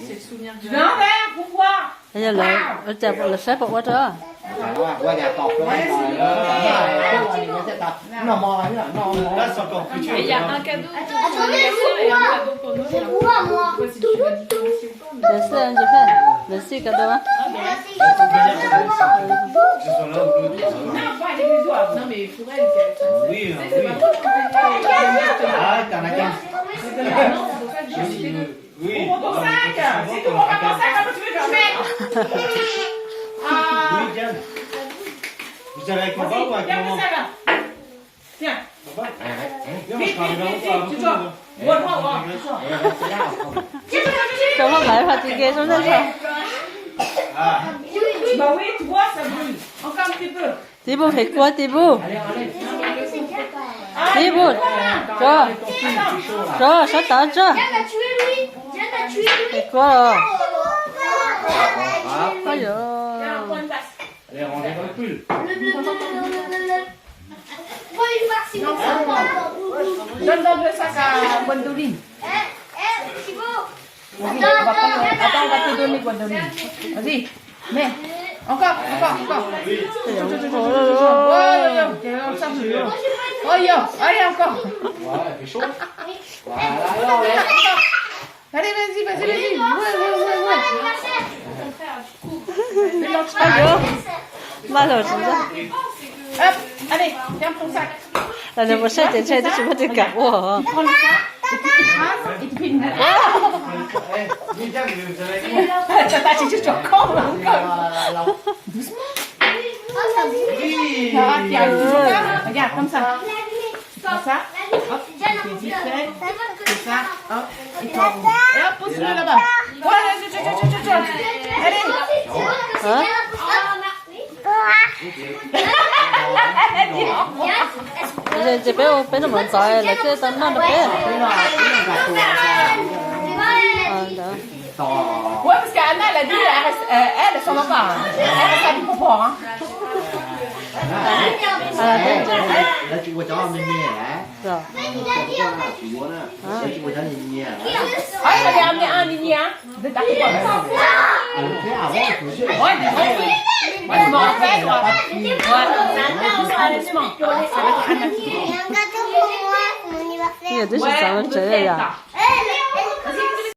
c'est le souvenir Tu veux un verre pour voir? Bây giờ là chả là sếp của quá trời. Qua nhà tọt cho anh rồi nó mò nó Là, c'est encore plus dur. Et il y a un cadeau pour l'anniversaire et un cadeau pour Noël. C'est moi, moi. Si tu veux différencier ou pas, mais... Merci anh chụp hình. Merci cadeau á. Que ce soit l'un ou l'autre. Non, pas illusoire. Non, mais pour elle, c'est Oui, c'est pas moi qui Ah, t'en as qu'un. Non, c'est pour ça que j'ai cité deux. Oui. Pour ton sac. Si tu prends pas ton sac, comment tu veux que je mette? Oui, Diane. Vous allez avec papa ou avec Viens, maman? ça là. Tiens. Papa? Viens, Vite, on vite, se vite, parle vite, tu vois. Vois. Cho không phải phải thì ghê xuống đây sao? Ah. Bah oui, tu vois, ça brûle. Encore un petit peu. Tibu phải qua Tibu. Ah, Tibu. Cho. Cho sao tao cho. Diane a tué lui. Diane a tué lui. Phải qua rồi. Ôi Tiens, giời. prends une tasse. Allez, rangez dans le pull. Prends une farce, c'est comme ça. Donne le sac à Gwendoline. Thibaut. Attends, on va te donner Gwendoline. Vas-y, mets. Encore. Allez, encore. Voilà, il fait chaud. Voilà, Allez, vas-y. Ouais. Ôi giời. Ba rồi chúng ta. Hop, allez, tiens ton sac. Là được một set tiền chơi tôi chỉ có tiền cả. Wow. Prends le sac, et tu écrases, et tu fais une... Eh, dis, Diane, vous allez avec moi? Attends, tu es con, là. Oui. Tiens, tu vois ça? Regarde, comme ça. Tu prends ça, hop, tu fais vite fait, c'est ça, hop, et tu enroules. Et hop, pousse-le là-bas. Voilà, allez. Hả? Bây giờ chị bé nó mượn tài là cái tao nó được bé. Đó. Ouais, parce qu'Anna, elle a dit, elle s'en va pas. Elle reste à Popo, hein. Đó chị qua cho mình nhẹ hả? Rồi. Chị muốn á. Chị qua cho mình nhẹ. Ah, elle avait amené un mini, hein, de ta popote. Thế à, ouais, je suis. Ouais, moi, je m'en rappelle, moi. Ouais, maintenant, on sera les humains. Ça va être Anna qui Il y a un gâteau pour moi, c'est mon anniversaire. Bây giờ tôi sẽ Ouais, sao on nó te chơi fête, là. là.